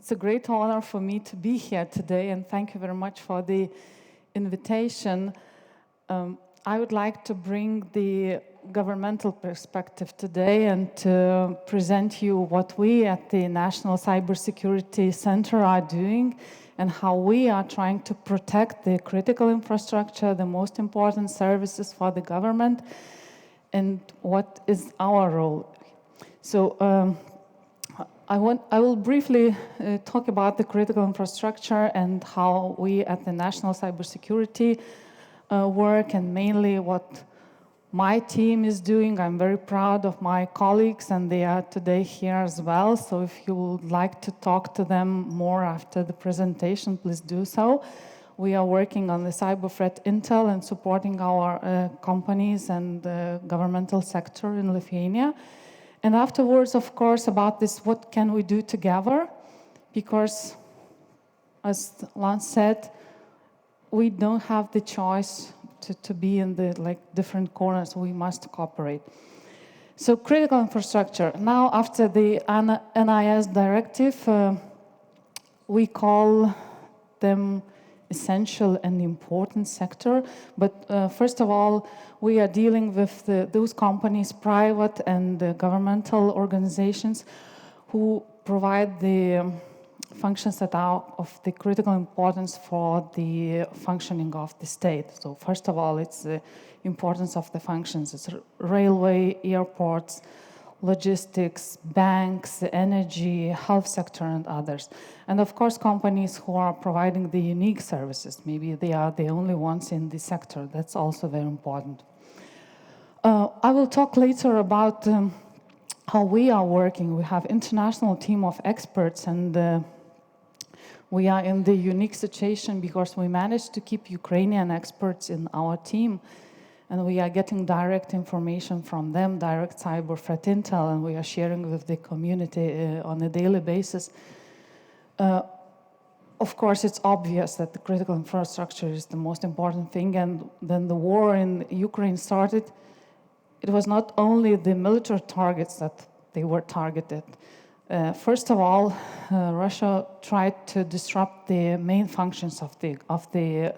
It's a great honor for me to be here today, and thank you very much for the invitation. I would like to bring the governmental perspective today and to present you what we at the National Cybersecurity Center are doing and how we are trying to protect the critical infrastructure, the most important services for the government, and what is our role. So I will briefly talk about the critical infrastructure and how we at the National Cybersecurity work, and mainly what my team is doing. I'm very proud of my colleagues, and they are today here as well. So if you would like to talk to them more after the presentation, please do so. We are working on the cyber threat intel and supporting our companies and the governmental sector in Lithuania. And afterwards, of course, about this, what can we do together? Because, as Lance said, we don't have the choice to be in the different corners. We must cooperate. So critical infrastructure. Now, after the NIS directive, we call them essential and important sector. But first of all, we are dealing with those companies, private and governmental organizations, who provide the functions that are of the critical importance for the functioning of the state. So first of all, it's the importance of the functions. It's railway, airports, logistics, banks, energy, health sector, and others. And of course, companies who are providing the unique services. Maybe they are the only ones in the sector. That's also very important. I will talk later about how we are working. We have international team of experts, and we are in the unique situation because we managed to keep Ukrainian experts in our team, and we are getting direct information from them, direct cyber threat intel, and we are sharing with the community on a daily basis. Of course, it's obvious that the critical infrastructure is the most important thing, and then the war in Ukraine started. It was not only the military targets that they were targeted. First of all, Russia tried to disrupt the main functions of the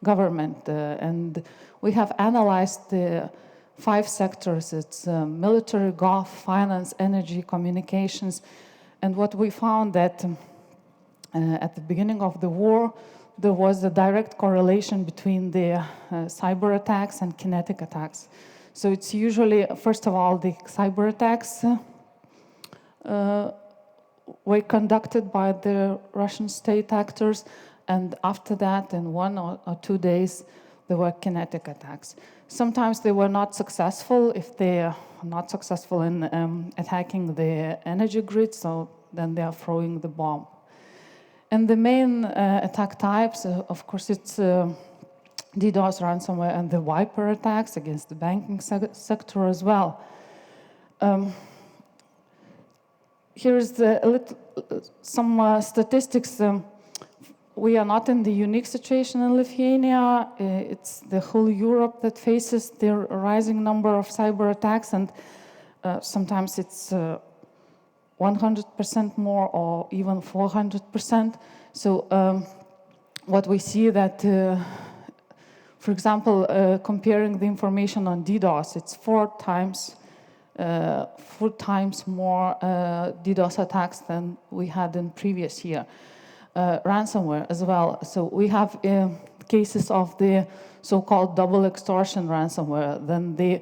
government, and we have analyzed the 5 sectors. It's military, gov, finance, energy, communications, and what we found that at the beginning of the war, there was a direct correlation between the cyber attacks and kinetic attacks. So it's usually, first of all, the cyber attacks were conducted by the Russian state actors, and after that, in 1 or 2 days, there were kinetic attacks. Sometimes they were not successful. If they are not successful in attacking the energy grid, so then they are throwing the bomb. And the main attack types, of course, it's DDoS ransomware and the Viper attacks against the banking sector as well. Here's some statistics. We are not in the unique situation in Lithuania. It's the whole Europe that faces the rising number of cyber attacks, and sometimes it's 100% more or even 400%. So what we see that, for example, comparing the information on DDoS, it's 4 times more DDoS attacks than we had in previous year. Ransomware as well. So we have cases of the so-called double extortion ransomware. Then the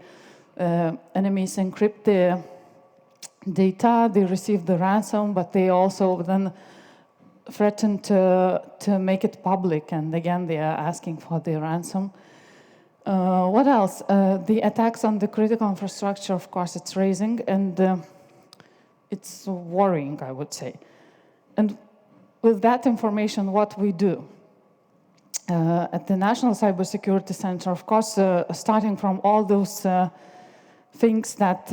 enemies encrypt the data, they receive the ransom, but they also then threaten to make it public, and again they are asking for the ransom. What else? The attacks on the critical infrastructure, of course, it's raising, and it's worrying, I would say. And with that information, what we do? At the National Cybersecurity Center, of course, starting from all those things that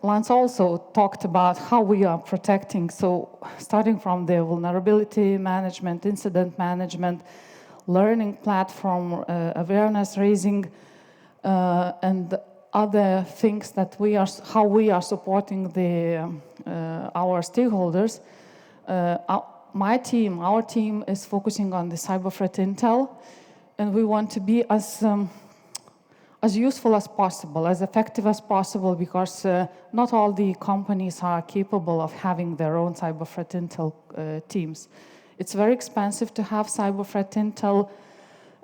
Lance also talked about, how we are protecting. So starting from the vulnerability management, incident management, learning platform, awareness raising, and other things that how we are supporting our stakeholders. my team, our team, is focusing on the cyber threat intel, and we want to be as useful as possible, as effective as possible, because not all the companies are capable of having their own cyber threat intel teams. It's very expensive to have cyber threat intel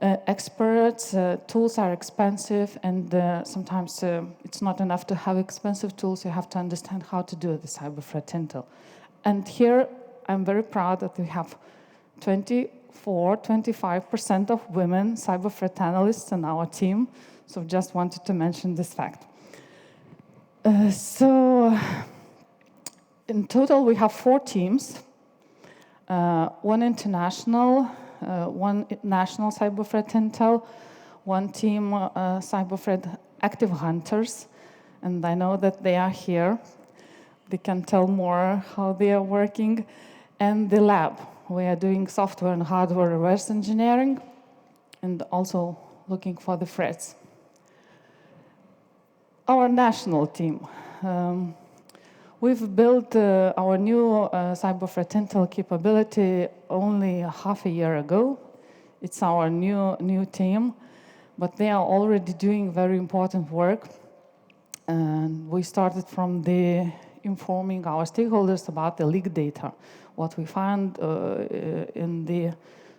experts. Tools are expensive, and sometimes it's not enough to have expensive tools. You have to understand how to do the cyber threat intel. And here, I'm very proud that we have 25% of women cyber threat analysts in our team. So just wanted to mention this fact. So in total, we have 4 teams, one international, one national cyber threat intel, one team cyber threat active hunters, and I know that they are here. They can tell more how they are working, and the lab. We are doing software and hardware reverse engineering, and also looking for the threats. Our national team. We've built our new cyber threat intel capability only half a year ago. It's our new team, but they are already doing very important work. And we started from the informing our stakeholders about the leaked data, what we found in the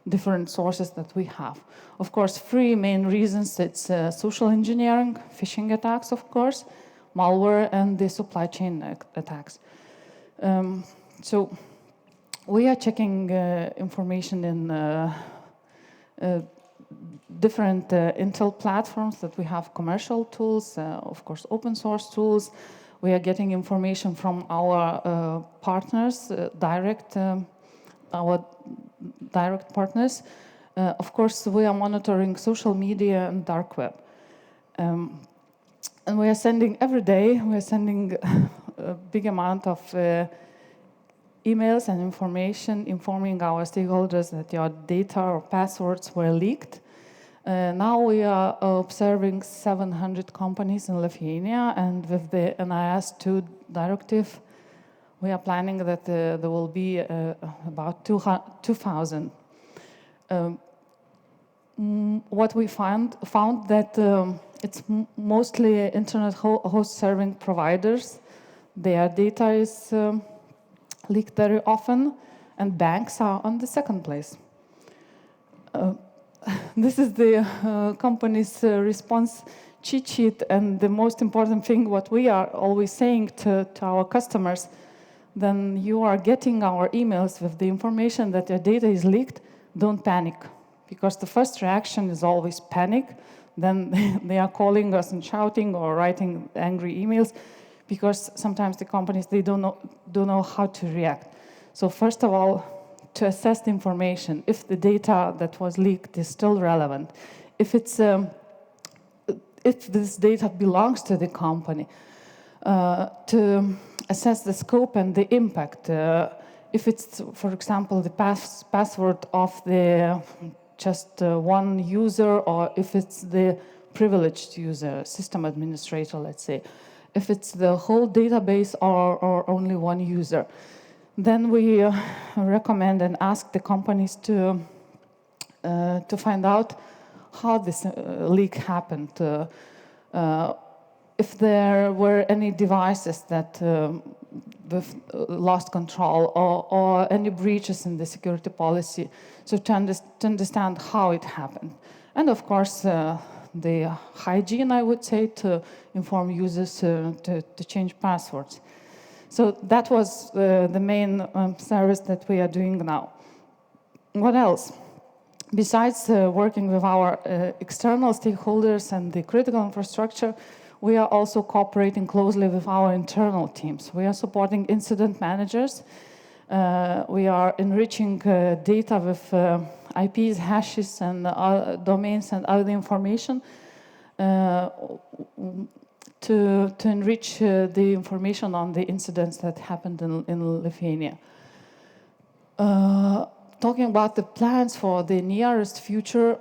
different sources that we have. Of course, 3 main reasons. It's social engineering, phishing attacks, of course, malware, and the supply chain attacks. So we are checking information in different Intel platforms that we have, commercial tools, of course, open source tools. We are getting information from our partners, our direct partners. Of course, we are monitoring social media and dark web. And we are sending every day, we are sending a big amount of emails and information informing our stakeholders that your data or passwords were leaked. Now we are observing 700 companies in Lithuania, and with the NIS2 directive, we are planning that there will be about 2,000. What we found that it's mostly internet host serving providers. Their data is leaked very often, and banks are on the second place. This is the company's response cheat sheet, and the most important thing, what we are always saying to our customers, then you are getting our emails with the information that your data is leaked, don't panic. Because the first reaction is always panic. Then they are calling us and shouting or writing angry emails, because sometimes the companies, they don't know how to react. So first of all, to assess the information, if the data that was leaked is still relevant, if this data belongs to the company, to assess the scope and the impact. If it's, for example, the password of the just one user, or if it's the privileged user, system administrator, let's say. If it's the whole database or only one user. Then we recommend and ask the companies to find out how this leak happened. If there were any devices that lost control, or any breaches in the security policy, so to understand how it happened. And of course, the hygiene, I would say, to inform users to change passwords. So that was the main service that we are doing now. What else? Besides working with our external stakeholders and the critical infrastructure, we are also cooperating closely with our internal teams. We are supporting incident managers. We are enriching data with IPs, hashes, and domains and other information to enrich the information on the incidents that happened in Lithuania. Talking about the plans for the nearest future,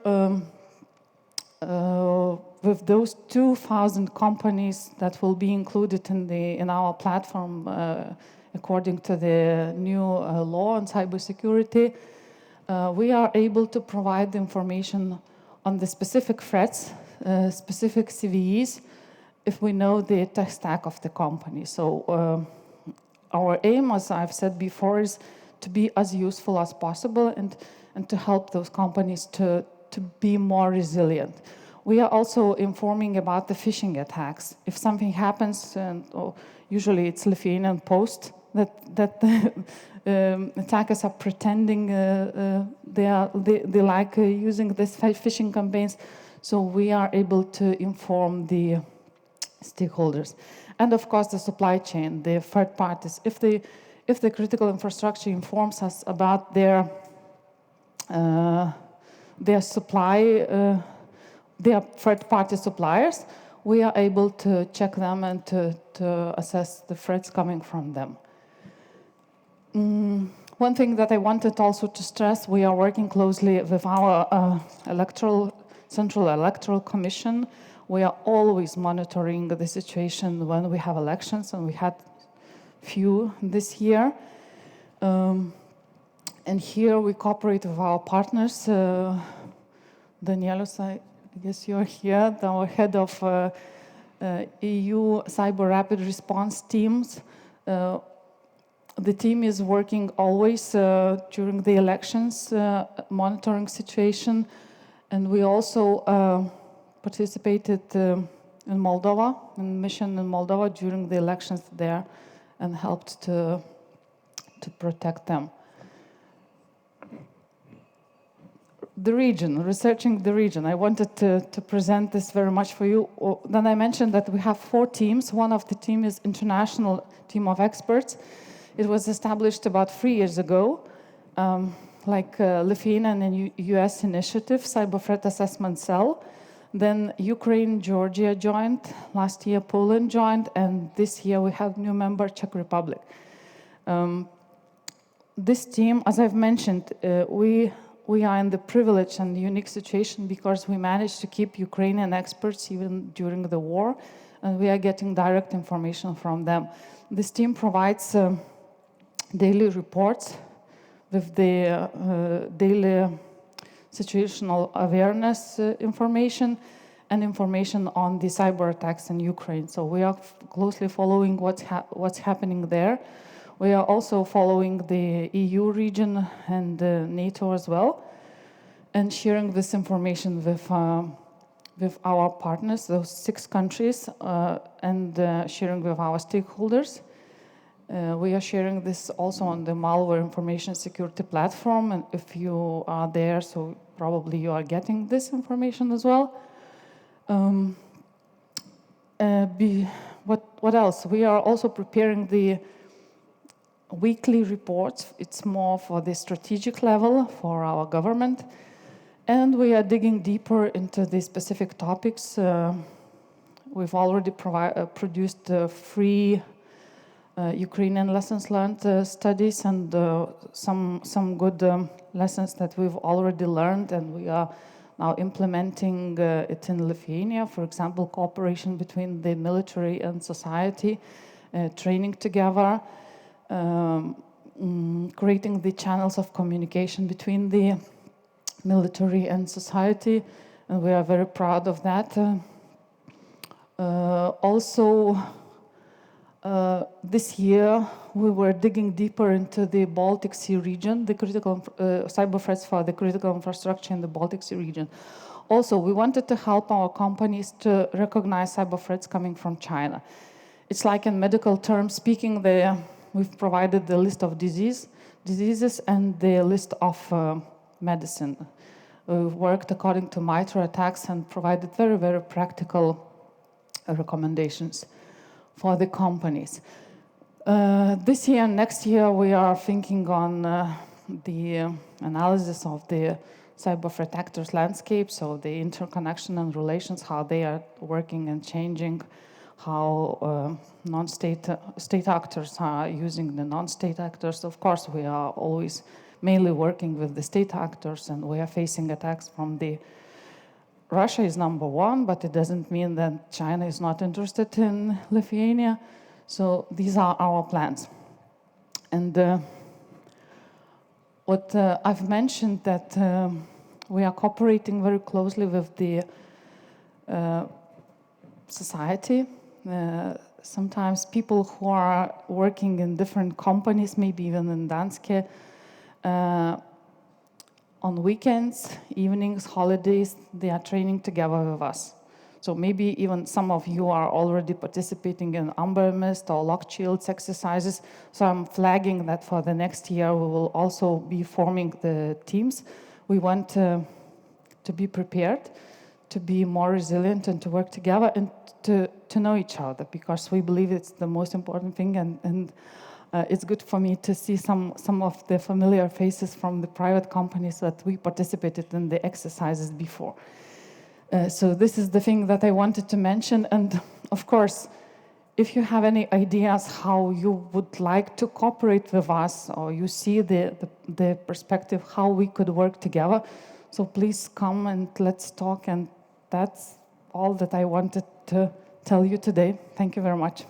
with those 2,000 companies that will be included in our platform according to the new law on cybersecurity, we are able to provide information on the specific threats, specific CVEs, if we know the tech stack of the company. So our aim, as I've said before, is to be as useful as possible and to help those companies to be more resilient. We are also informing about the phishing attacks. If something happens, and usually it's Lithuanian Post, that attackers are pretending they like using these phishing campaigns, so we are able to inform the stakeholders. And of course, the supply chain, the third parties. If the critical infrastructure informs us about their supply, their third-party suppliers, we are able to check them and to assess the threats coming from them. One thing that I wanted also to stress, we are working closely with our Central Electoral Commission. We are always monitoring the situation when we have elections, and we had few this year. And here we cooperate with our partners. Danielius, I guess you're here, our head of EU Cyber Rapid Response Teams. The team is working always during the elections, monitoring situation, and we also participated in Moldova, in mission in Moldova during the elections there, and helped to protect them. The region, researching the region. I wanted to present this very much for you. Then I mentioned that we have 4 teams. One of the team is international team of experts. It was established about 3 years ago, like Lithuanian and US initiative, Cyber Threat Assessment Cell. Then Ukraine, Georgia joined. Last year, Poland joined. And this year, we have new member, Czech Republic. This team, as I've mentioned, we are in the privileged and unique situation because we managed to keep Ukrainian experts even during the war, and we are getting direct information from them. This team provides daily reports with the daily situational awareness information and information on the cyber attacks in Ukraine. So we are closely following what's happening there. We are also following the EU region and NATO as well, and sharing this information with our partners, those 6 countries, and sharing with our stakeholders. We are sharing this also on the Malware Information Security Platform, and if you are there, so probably you are getting this information as well. What else? We are also preparing the weekly reports. It's more for the strategic level for our government. And we are digging deeper into the specific topics. We've already produced 3 Ukrainian lessons learned studies and some good lessons that we've already learned, and we are now implementing it in Lithuania. For example, cooperation between the military and society, training together, creating the channels of communication between the military and society, and we are very proud of that. Also, this year we were digging deeper into the Baltic Sea region, the critical cyber threats for the critical infrastructure in the Baltic Sea region. Also, we wanted to help our companies to recognize cyber threats coming from China. It's like in medical terms speaking, we've provided the list of diseases and the list of medicine. We've worked according to MITRE attacks and provided very, very practical recommendations for the companies. This year and next year, we are thinking on the analysis of the cyber threat actors landscape, so the interconnection and relations, how they are working and changing, how state actors are using the non-state actors. Of course, we are always mainly working with the state actors, and we are facing attacks from Russia is number 1, but it doesn't mean that China is not interested in Lithuania. So these are our plans. And what I've mentioned that we are cooperating very closely with the society. Sometimes people who are working in different companies, maybe even in Danske, on weekends, evenings, holidays, they are training together with us. So maybe even some of you are already participating in Amber Mist or Lock Shields exercises. So I'm flagging that for the next year we will also be forming the teams. We want to be prepared, to be more resilient and to work together and to know each other, because we believe it's the most important thing, and it's good for me to see some of the familiar faces from the private companies that we participated in the exercises before. So this is the thing that I wanted to mention. And of course, if you have any ideas how you would like to cooperate with us, or you see the perspective how we could work together, so please come and let's talk. And that's all that I wanted to tell you today. Thank you very much.